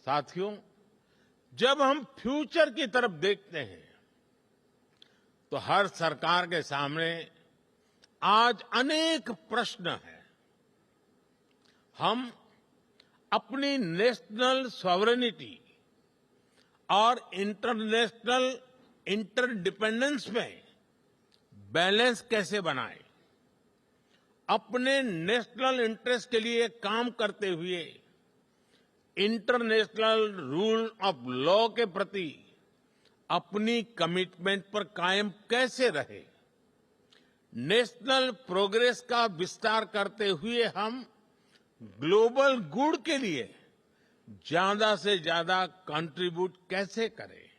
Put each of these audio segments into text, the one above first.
साथियों, जब हम फ्यूचर की तरफ देखते हैं तो हर सरकार के सामने आज अनेक प्रश्न हैं। हम अपनी नेशनल सॉवरेनिटी और इंटरनेशनल इंटरडिपेंडेंस में बैलेंस कैसे बनाएं? अपने नेशनल इंटरेस्ट के लिए काम करते हुए इंटरनेशनल रूल ऑफ लॉ के प्रति अपनी कमिटमेंट पर कायम कैसे रहे? नेशनल प्रोग्रेस का विस्तार करते हुए हम ग्लोबल गुड के लिए ज्यादा से ज्यादा कंट्रीब्यूट कैसे करें?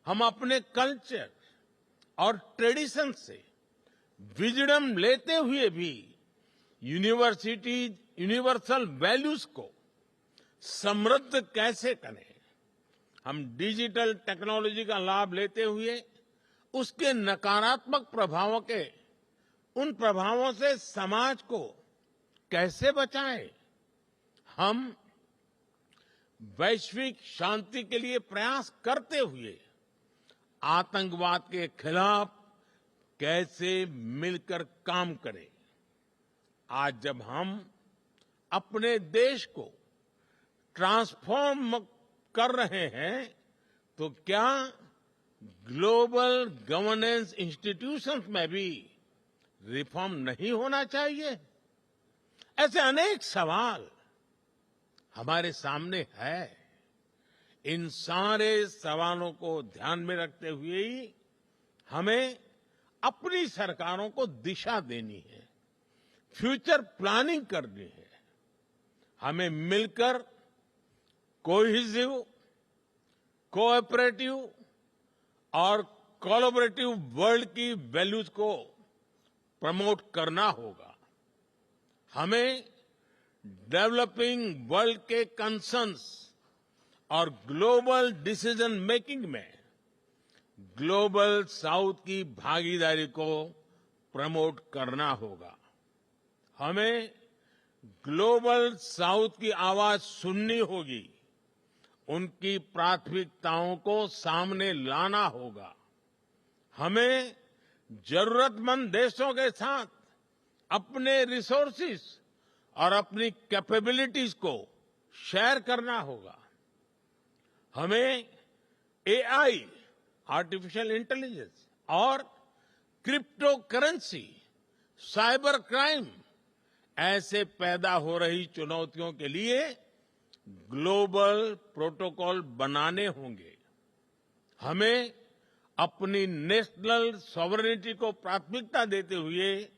हम अपने कल्चर और ट्रेडिशन से विजडम लेते हुए भी यूनिवर्सल वैल्यूज को समृद्ध कैसे करें? हम डिजिटल टेक्नोलॉजी का लाभ लेते हुए उसके नकारात्मक उन प्रभावों से समाज को कैसे बचाएं? हम वैश्विक शांति के लिए प्रयास करते हुए आतंकवाद के खिलाफ कैसे मिलकर काम करें? आज जब हम अपने देश को ट्रांसफॉर्म कर रहे हैं तो क्या ग्लोबल गवर्नेंस इंस्टीट्यूशंस में भी रिफॉर्म नहीं होना चाहिए? ऐसे अनेक सवाल हमारे सामने है। इन सारे सवालों को ध्यान में रखते हुए ही हमें अपनी सरकारों को दिशा देनी है, फ्यूचर प्लानिंग करनी है। हमें मिलकर कोहेसिव, कोऑपरेटिव और कोलैबोरेटिव वर्ल्ड की वैल्यूज को प्रमोट करना होगा। हमें डेवलपिंग वर्ल्ड के कंसर्न्स और ग्लोबल डिसीजन मेकिंग में ग्लोबल साउथ की भागीदारी को प्रमोट करना होगा। हमें ग्लोबल साउथ की आवाज सुननी होगी, उनकी प्राथमिकताओं को सामने लाना होगा। हमें जरूरतमंद देशों के साथ अपने रिसोर्सेज और अपनी कैपेबिलिटीज को शेयर करना होगा। हमें एआई, आर्टिफिशियल इंटेलिजेंस और क्रिप्टो करेंसी, साइबर क्राइम ऐसे पैदा हो रही चुनौतियों के लिए ग्लोबल प्रोटोकॉल बनाने होंगे। हमें अपनी नेशनल सॉवरेनिटी को प्राथमिकता देते हुए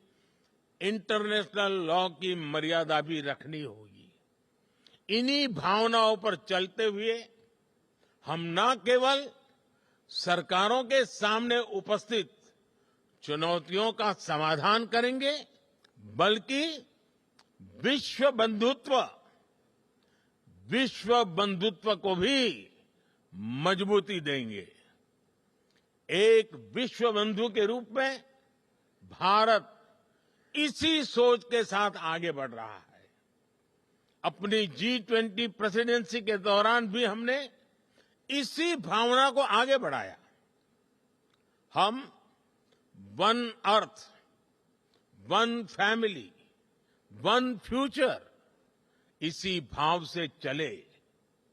इंटरनेशनल लॉ की मर्यादा भी रखनी होगी। इन्हीं भावनाओं पर चलते हुए हम न केवल सरकारों के सामने उपस्थित चुनौतियों का समाधान करेंगे, बल्कि विश्व बंधुत्व को भी मजबूती देंगे। एक विश्व बंधु के रूप में भारत इसी सोच के साथ आगे बढ़ रहा है। अपनी G20 प्रेसिडेंसी के दौरान भी हमने इसी भावना को आगे बढ़ाया। हम one earth, one family, one future, इसी भाव से चले।